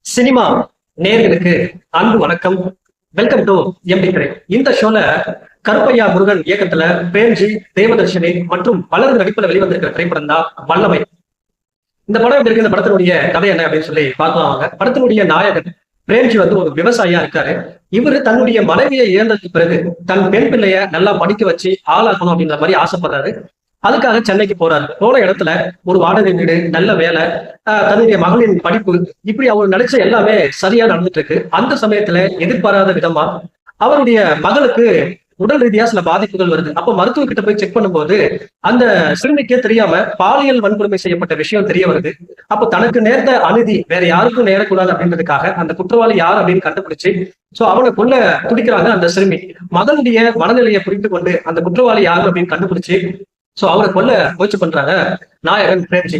Cinema நேயர்களுக்கு அன்பு வணக்கம். வெல்கம் டு எம்டி திரை. இந்த ஷோல கருப்பையா முருகன் இயக்கத்துல பிரேம்ஜி, தேவதர்ஷினி மற்றும் பலர் நடிப்புல வெளிவந்திருக்கிற திரைப்படம் தான் வல்லமை. இந்த படம் எப்படி இருக்கு, இந்த படத்தினுடைய கதை என்ன அப்படின்னு சொல்லி பார்க்கலாம் வாங்க. படத்தினுடைய நாயகன் பிரேம்ஜி ஒரு விவசாயியா இருக்காரு. இவரு தன்னுடைய மனைவியை இழந்ததுக்கு பிறகு தன் பெண் பிள்ளைய நல்லா படிக்க வச்சு ஆளாக்கணும் அப்படின்ற மாதிரி ஆசைப்படுறாரு. அதுக்காக சென்னைக்கு போறாரு. போன இடத்துல ஒரு வாடகை வீடு, நல்ல வேலை, தன்னுடைய மகளின் படிப்பு, இப்படி அவர் நினைச்ச எல்லாமே சரியா நடந்துட்டு இருக்கு. அந்த சமயத்துல எதிர்பாராத விதமா அவருடைய மகளுக்கு உடல் ரீதியா சில பாதிப்புகள் வருது. அப்ப மருத்துவ கிட்ட போய் செக் பண்ணும்போது அந்த சிறுமிக்கே தெரியாம பாலியல் வன்கொடுமை செய்யப்பட்ட விஷயம் தெரிய வருது. அப்ப தனக்கு நேர்ந்த அநீதி வேற யாருக்கும் நேரக்கூடாது அப்படின்றதுக்காக அந்த குற்றவாளி யார் அப்படின்னு கண்டுபிடிச்சு அவனை கொல்ல துடிக்கிறாங்க அந்த சிறுமி. மகனுடைய மனநிலையை புரிந்து கொண்டு அந்த குற்றவாளி யாரு அப்படின்னு கண்டுபிடிச்சு அவரை கொல்ல முயற்சி பண்றாங்க நாயகன் பிரேம்ஜி.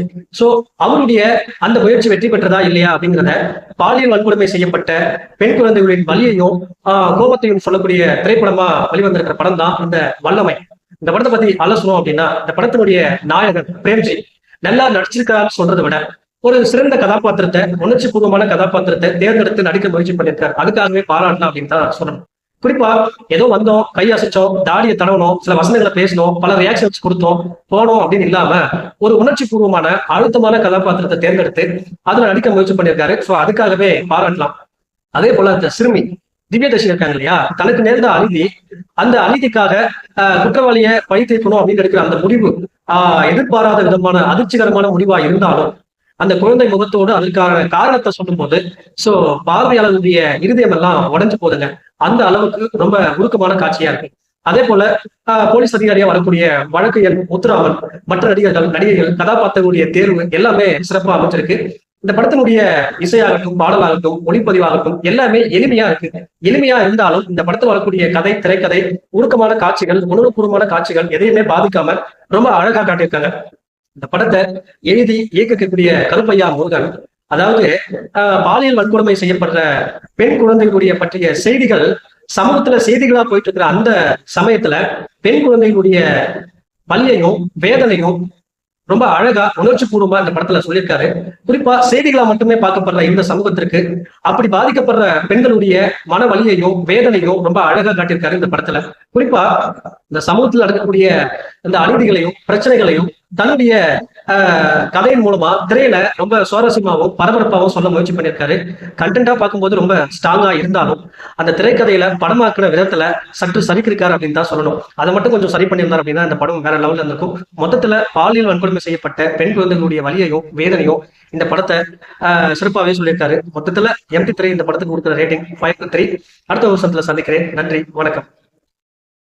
அவருடைய அந்த முயற்சி வெற்றி பெற்றதா இல்லையா அப்படிங்கிறத பாலியல் வன்கொடுமை செய்யப்பட்ட பெண் குழந்தைகளின் வலியையும் கோபத்தையும் சொல்லக்கூடிய திரைப்படமா வெளிவந்திருக்கிற படம் தான் இந்த வல்லமை. இந்த படத்தை பத்தி அலசணும் அப்படின்னா, இந்த படத்தினுடைய நாயகன் பிரேம்ஜி நல்லா நடிச்சிருக்கான்னு சொல்றதை விட ஒரு சிறந்த கதாபாத்திரத்தை, உணர்ச்சி பூர்வமான கதாபாத்திரத்தை தேர்ந்தெடுத்து நடிக்க முயற்சி பண்ணியிருக்காரு. அதுக்காகவே பாராட்டலாம் அப்படின்னு தான் சொல்லணும். குறிப்பா ஏதோ வந்தோம், கை அசைச்சோம், தாடியை தடவணும், சில வசனங்களை பேசணும், பல ரியாக்ஷன்ஸ் கொடுத்தோம், போனோம் அப்படின்னு இல்லாம ஒரு உணர்ச்சி பூர்வமான அழுத்தமான கதாபாத்திரத்தை தேர்ந்தெடுத்து அதுல நடிக்க முயற்சி பண்ணியிருக்காரு. அதுக்காகவே பாராட்டலாம். அதே போல இந்த சிறுமி திவ்யதர்ஷினி இருக்காங்க இல்லையா, தனக்கு நேர்ந்த அநீதி, அந்த அநீதிக்காக குற்றவாளியை பழி தீர்க்கணும் அப்படின்னு எடுக்கிற அந்த முடிவு எதிர்பாராத விதமான அதிர்ச்சிகரமான முடிவா இருந்தாலும் அந்த குழந்தை முகத்தோடு அதற்கான காரணத்தை சொல்லும் போது பார்வையாளர்களுடைய இருதயம் எல்லாம் உடைஞ்சு போதுங்க. அந்த அளவுக்கு ரொம்ப உருக்கமான காட்சியா இருக்கு. அதே போல போலீஸ் அதிகாரியா வரக்கூடிய வழக்கையர் முத்துராமன், மற்ற நடிகைகள், கதாபாத்திரங்களுடைய தேர்வு எல்லாமே சிறப்பா அமைஞ்சிருக்கு. இந்த படத்தினுடைய இசையாகட்டும், பாடலாகட்டும், ஒளிப்பதிவாகட்டும் எல்லாமே எளிமையா இருக்கு. எளிமையா இருந்தாலும் இந்த படத்துல வரக்கூடிய கதை, திரைக்கதை, உருக்கமான காட்சிகள், உணர்வுபூர்வமான காட்சிகள் எதையுமே பாதிக்காம ரொம்ப அழகா காட்டியிருக்காங்க. இந்த படத்தை எழுதி இயக்கக்கூடிய கருப்பையா முருகன், அதாவது பாலியல் வன்கொடுமை செய்யப்படுற பெண் குழந்தைகளுடைய பற்றிய செய்திகள் சமூகத்துல செய்திகளா போயிட்டு இருக்கிற அந்த சமயத்துல பெண் குழந்தைகளுடைய வலியையும் வேதனையும் ரொம்ப அழகா உணர்ச்சி பூர்வமா இந்த படத்துல சொல்லியிருக்காரு. குறிப்பா செய்திகளா மட்டுமே பார்க்கப்படுற இந்த சமூகத்திற்கு அப்படி பாதிக்கப்படுற பெண்களுடைய மன வலியையும் வேதனையும் ரொம்ப அழகா காட்டியிருக்காரு இந்த படத்துல. குறிப்பா இந்த சமூகத்தில் நடக்கக்கூடிய இந்த அநீதிகளையும் பிரச்சனைகளையும் தன்னுடைய கதையின் மூலமா திரையில ரொம்ப சுவாரஸ்யமாகவும் பரபரப்பாகவும் சொல்ல முயற்சி பண்ணியிருக்காரு. கண்டென்ட்டா பார்க்கும்போது ரொம்ப ஸ்ட்ராங்கா இருந்தாலும் அந்த திரைக்கதையில படமாக்குற விதத்துல சற்று சரிக்கிருக்காரு அப்படின்னு தான் சொல்லணும். அதை மட்டும் கொஞ்சம் சரி பண்ணியிருந்தார் அப்படின்னா இந்த படம் வேற லெவல்ல இருந்திருக்கும். மொத்தத்துல பாலியல் வன்கொடுமை செய்யப்பட்ட பெண் குழந்தைகளுடைய வலியையும் வேதனையும் இந்த படத்தை சிறப்பாகவே சொல்லியிருக்காரு. மொத்தத்துல எம்டி3 இந்த படத்துக்கு கொடுக்குற ரேட்டிங் 5.3. அடுத்த வருஷத்துல சந்திக்கிறேன். நன்றி, வணக்கம்.